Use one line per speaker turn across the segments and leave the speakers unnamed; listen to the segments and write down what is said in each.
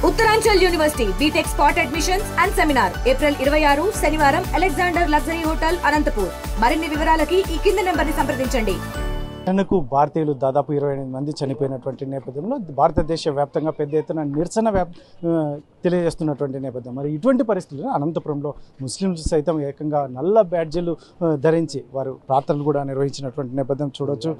Uttaranchal university B Tech spot admissions and seminar April 26 శనివారం Alexander luxury hotel Anantapur. మరిన్ని వివరాలకి ఈ కింది నెంబర్ని సంప్రదించండి.
ఘటనకు భారతీయులు దాదాపు 28 మంది చనిపోయినటువంటి నేపథ్యంలో భారతదేశ వ్యాప్తంగా పెద్ద ఎత్తున నిరసన తెలియజేస్తున్నటువంటి నేపథ్యం. మరి ఇటువంటి పరిస్థితుల్లో అనంతపురంలో ముస్లింస్ సైతం ఏకంగా నల్ల బ్యాడ్జీలు ధరించి వారు ప్రార్థనలు కూడా నిర్వహించినటువంటి నేపథ్యం చూడొచ్చు.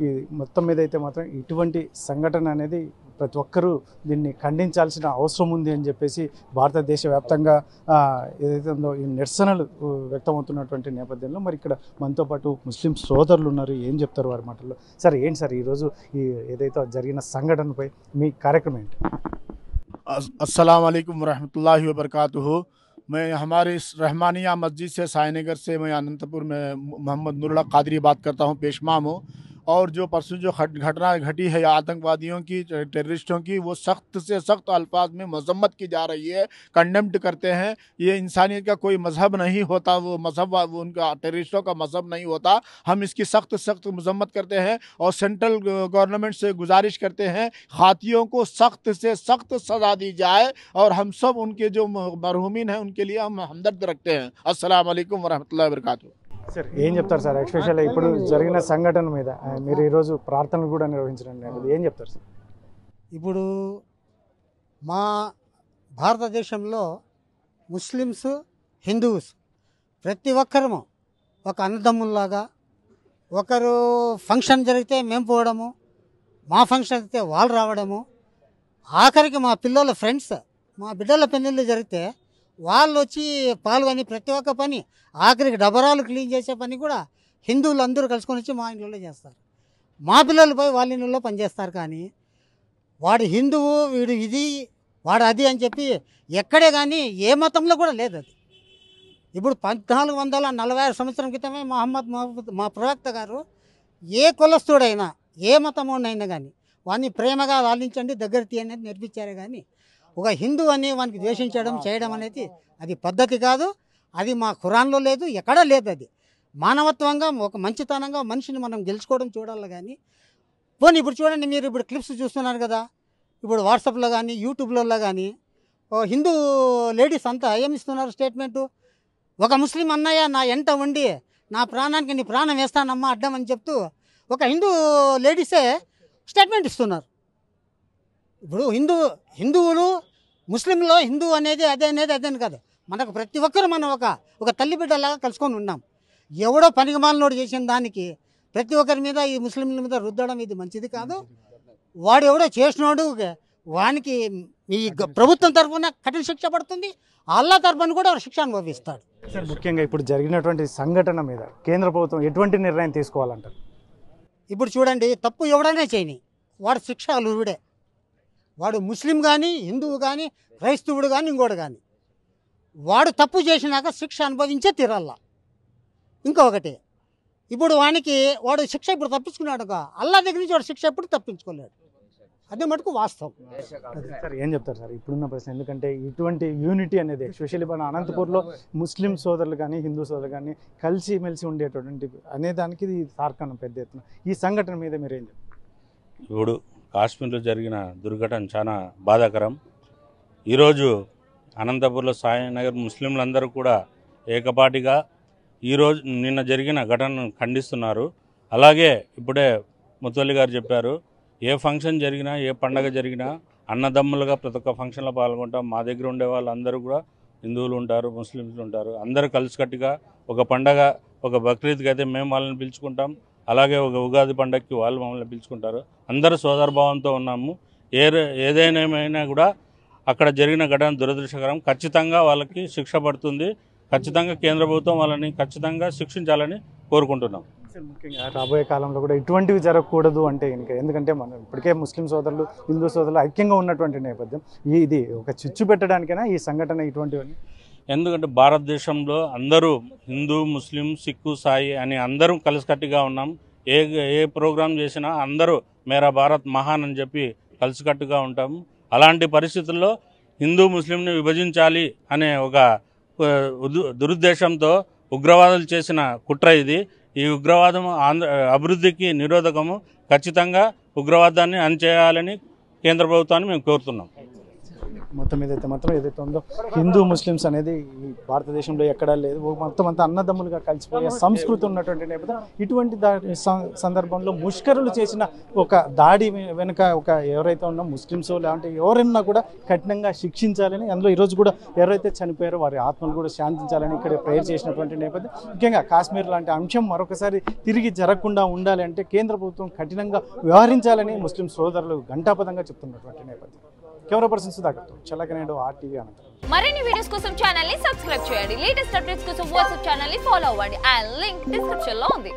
ఈ మొత్తం మీద అయితే మాత్రం ఇటువంటి సంఘటన అనేది ప్రతి ఒక్కరూ దీన్ని ఖండించాల్సిన అవసరం ఉంది అని చెప్పేసి భారతదేశ వ్యాప్తంగా ఏదైతే ఉందో ఈ నిరసనలు వ్యక్తమవుతున్నటువంటి నేపథ్యంలో మరి ఇక్కడ మనతో పాటు ముస్లిం సోదరులు ఉన్నారు. ఏం చెప్తారు వారి మాటల్లో? సార్ ఏంటి సార్ ఈరోజు ఈ ఏదైతే జరిగిన సంఘటనపై మీ కార్యక్రమం ఏంటి?
अस्सलाम वालेकुम रहमतुल्लाहि व बरकातुहू। मैं हमारे इस रहमानिया मस्जिद से साईनगर से मैं अनंतपुर में मोहम्मद नूरुल्लाह कादरी बात करता हूँ, पेशमाम हूँ। और जो परसों जो घटना घटी है आतंकवादियों की, टेररिस्टों की, वो सख्त से सख्त अल्फाज में मजम्मत की जा रही है, कंडेम्ड करते हैं। ये इंसानियत का कोई मजहब नहीं होता, वो मजहब उनका टेररिस्टों का मजहब नहीं होता। हम इसकी सख्त सख्त मजम्मत करते हैं और सेंट्रल गवर्नमेंट से गुजारिश करते हैं हाथियों को सख्त से सख्त सजा दी जाए। और हम सब उनके जो मरहूमीन हैं उनके लिए हम हमदर्द रखते हैं। अस्सलाम वालेकुम वरहमतुल्लाहि वबरकातुहू।
సార్ ఏం చెప్తారు సార్? ఎస్పెషల్లీ ఇప్పుడు జరిగిన సంఘటన మీద మీరు ఈరోజు ప్రార్థనలు కూడా నిర్వహించడం ఏం చెప్తారు సార్?
ఇప్పుడు మా భారతదేశంలో ముస్లిమ్స్, హిందూస్ ప్రతి ఒక్కరము ఒక అన్నదమ్ముల్లాగా, ఒకరు ఫంక్షన్ జరిగితే మేము పోవడము, మా ఫంక్షన్ అయితే వాళ్ళు రావడము, ఆఖరికి మా పిల్లల ఫ్రెండ్స్, మా బిడ్డల పెళ్ళిళ్ళు జరిగితే వాళ్ళు వచ్చి పాల్గొని ప్రతి ఒక్క పని, ఆఖరికి డబరాలు క్లీన్ చేసే పని కూడా హిందువులు అందరూ కలుసుకొని వచ్చి మా ఇంట్లో చేస్తారు. మా పిల్లలు పోయి వాళ్ళ ఇంట్లో పనిచేస్తారు. కానీ వాడు హిందువు, వీడు ఇది, వాడు అది అని చెప్పి ఎక్కడే కానీ ఏ మతంలో కూడా లేదు అది. ఇప్పుడు 1446 సంవత్సరం క్రితమే మా ప్రవక్త గారు ఏ కులస్తుడైనా ఏ మతముడైనా కానీ వాడిని ప్రేమగా లాలించండి, దగ్గర తీయనేది నేర్పించారే. కానీ ఒక హిందూ అని వానికి ద్వేషించడం చేయడం అనేది అది పద్ధతి కాదు. అది మా ఖురాన్లో లేదు, ఎక్కడా లేదు. అది మానవత్వంగా ఒక మంచితనంగా మనిషిని మనం గెలుచుకోవడం చూడాలి. కానీ పోనీ ఇప్పుడు చూడండి, మీరు ఇప్పుడు క్లిప్స్ చూస్తున్నారు కదా, ఇప్పుడు వాట్సాప్లో కానీ యూట్యూబ్లలో కానీ హిందూ లేడీస్ అంతా ఏమిస్తున్నారు స్టేట్మెంటు? ఒక ముస్లిం అన్నయ్య నా ఎంట ఉండి నా ప్రాణానికి నీ ప్రాణం వేస్తానమ్మా అడ్డం అని చెప్తూ ఒక హిందూ లేడీసే స్టేట్మెంట్ ఇస్తున్నారు. ఇప్పుడు హిందువులు ముస్లింలో హిందూ అనేది అదేని కాదు. మనకు ప్రతి ఒక్కరు మనం ఒక తల్లి బిడ్డలాగా కలుసుకొని ఉన్నాం. ఎవడో పనికిమాలినోడు చేసిన దానికి ప్రతి ఒక్కరి మీద ఈ ముస్లింల మీద రుద్దడం ఇది మంచిది కాదు. వాడు ఎవడో చేసినోడు వానికి ఈ ప్రభుత్వం తరఫున కఠిన శిక్ష పడుతుంది, అల్లా తరఫున కూడా శిక్ష అనుభవిస్తాడు.
సార్ ముఖ్యంగా ఇప్పుడు జరిగినటువంటి సంఘటన మీద కేంద్ర ప్రభుత్వం ఎటువంటి నిర్ణయం తీసుకోవాలంటారు?
ఇప్పుడు చూడండి, తప్పు ఎవడైనా చేయని వాడు శిక్ష అలువిడే. వాడు ముస్లిం కానీ, హిందువు కానీ, క్రైస్తవుడు కానీ, ఇంకోటి కానీ వాడు తప్పు చేసినాక శిక్ష అనుభవించే తీరాల. ఇంకొకటి, ఇప్పుడు వాడు శిక్ష ఇప్పుడు తప్పించుకున్నాడు, అల్లా దగ్గర నుంచి వాడు శిక్ష ఎప్పుడు తప్పించుకోలేడు. అదే మటుకు వాస్తవం.
సార్ ఏం చెప్తారు సార్ ఇప్పుడున్న ప్రశ్న? ఎందుకంటే ఇటువంటి యూనిటీ అనేది ఎస్పెషల్లీ మన అనంతపూర్లో ముస్లిం సోదరులు కానీ హిందూ సోదరులు కానీ కలిసి మెలిసి ఉండేటువంటి అనేదానికి ఇది తార్కాణం పెద్ద ఎత్తున. ఈ సంఘటన మీద మీరు ఏం చెప్తారు?
ఇప్పుడు కాశ్మీర్లో జరిగిన దుర్ఘటన చాలా బాధాకరం. ఈరోజు అనంతపూర్లో సాయినగర్ ముస్లింలందరూ కూడా ఏకపాటిగా ఈరోజు నిన్న జరిగిన ఘటనను ఖండిస్తున్నారు. అలాగే ఇప్పుడే ముత్తల్లి గారు చెప్పారు, ఏ ఫంక్షన్ జరిగినా ఏ పండగ జరిగినా అన్నదమ్ములుగా ప్రతి ఒక్క ఫంక్షన్లో పాల్గొంటాం. మా దగ్గర ఉండే వాళ్ళందరూ కూడా హిందువులు ఉంటారు, ముస్లింలు ఉంటారు, అందరూ కలిసికట్టుగా ఒక పండగ, ఒక బక్రీద్కి అయితే మేము వాళ్ళని పిలుచుకుంటాం, అలాగే ఒక ఉగాది పండగకి వాళ్ళు మమ్మల్ని పిలుచుకుంటారు. అందరూ సోదరభావంతో ఉన్నాము. ఏదైనా కూడా అక్కడ జరిగిన ఘటన దురదృష్టకరం. ఖచ్చితంగా వాళ్ళకి శిక్ష పడుతుంది. ఖచ్చితంగా కేంద్ర ప్రభుత్వం వాళ్ళని ఖచ్చితంగా శిక్షించాలని కోరుకుంటున్నాం.
ముఖ్యంగా రాబోయే కాలంలో కూడా ఇటువంటివి జరగకూడదు అంటే ఎందుకంటే మనం ఇప్పటికే ముస్లిం సోదరులు హిందూ సోదరులు ఐక్యంగా ఉన్నటువంటి నేపథ్యం ఇది ఒక చిచ్చు పెట్టడానికైనా ఈ సంఘటన ఇటువంటివన్నీ.
ఎందుకంటే భారతదేశంలో అందరూ హిందూ, ముస్లిం, సిక్కు, సాయి అని అందరం కలిసికట్టుగా ఉన్నాం. ఏ ప్రోగ్రాం చేసినా అందరూ మేరా భారత్ మహాన్ అని చెప్పి కలిసికట్టుగా ఉంటాము. అలాంటి పరిస్థితుల్లో హిందూ ముస్లింని విభజించాలి అనే ఒక దురుద్దేశంతో ఉగ్రవాదులు చేసిన కుట్ర ఇది. ఈ ఉగ్రవాదం అభివృద్ధికి నిరోధకము. ఖచ్చితంగా ఉగ్రవాదాన్ని అణచేయాలని కేంద్ర ప్రభుత్వాన్ని మేము కోరుతున్నాం.
మొత్తం ఏదైతే మాత్రం ఏదైతే ఉందో హిందూ ముస్లిమ్స్ అనేది ఈ భారతదేశంలో ఎక్కడా లేదు, మొత్తం అంతా అన్నదమ్ములుగా కలిసిపోయే సంస్కృతి ఉన్నటువంటి నేపథ్యం. ఇటువంటి సందర్భంలో ముష్కరులు చేసిన ఒక దాడి వెనుక ఒక ఎవరైతే ఉన్నా ముస్లిమ్స్ లేదంటే ఎవరైనా కూడా కఠినంగా శిక్షించాలని, అందులో ఈరోజు కూడా ఎవరైతే చనిపోయారో వారి ఆత్మలు కూడా శాంతించాలని ఇక్కడ ప్రేయర్ చేసినటువంటి నేపథ్యం. ముఖ్యంగా కాశ్మీర్ లాంటి అంశం మరొకసారి తిరిగి జరగకుండా ఉండాలి అంటే కేంద్ర ప్రభుత్వం కఠినంగా వ్యవహరించాలని ముస్లిం సోదరులు ఘంటాపథంగా చెప్తున్నటువంటి నేపథ్యం. కెమెరా పర్సన్ సుధాకర్తో చల్లకనేడు RTV అనంతరం.
మరిన్ని వీడియోస్ కోసం ఛానల్ ని సబ్స్క్రైబ్ చేయండి. లేటెస్ట్ అప్డేట్స్ కోసం వాట్సాప్ ఛానల్ ని ఫాలో అవ్వండి. ఆ లింక్ డిస్క్రిప్షన్ లో ఉంది.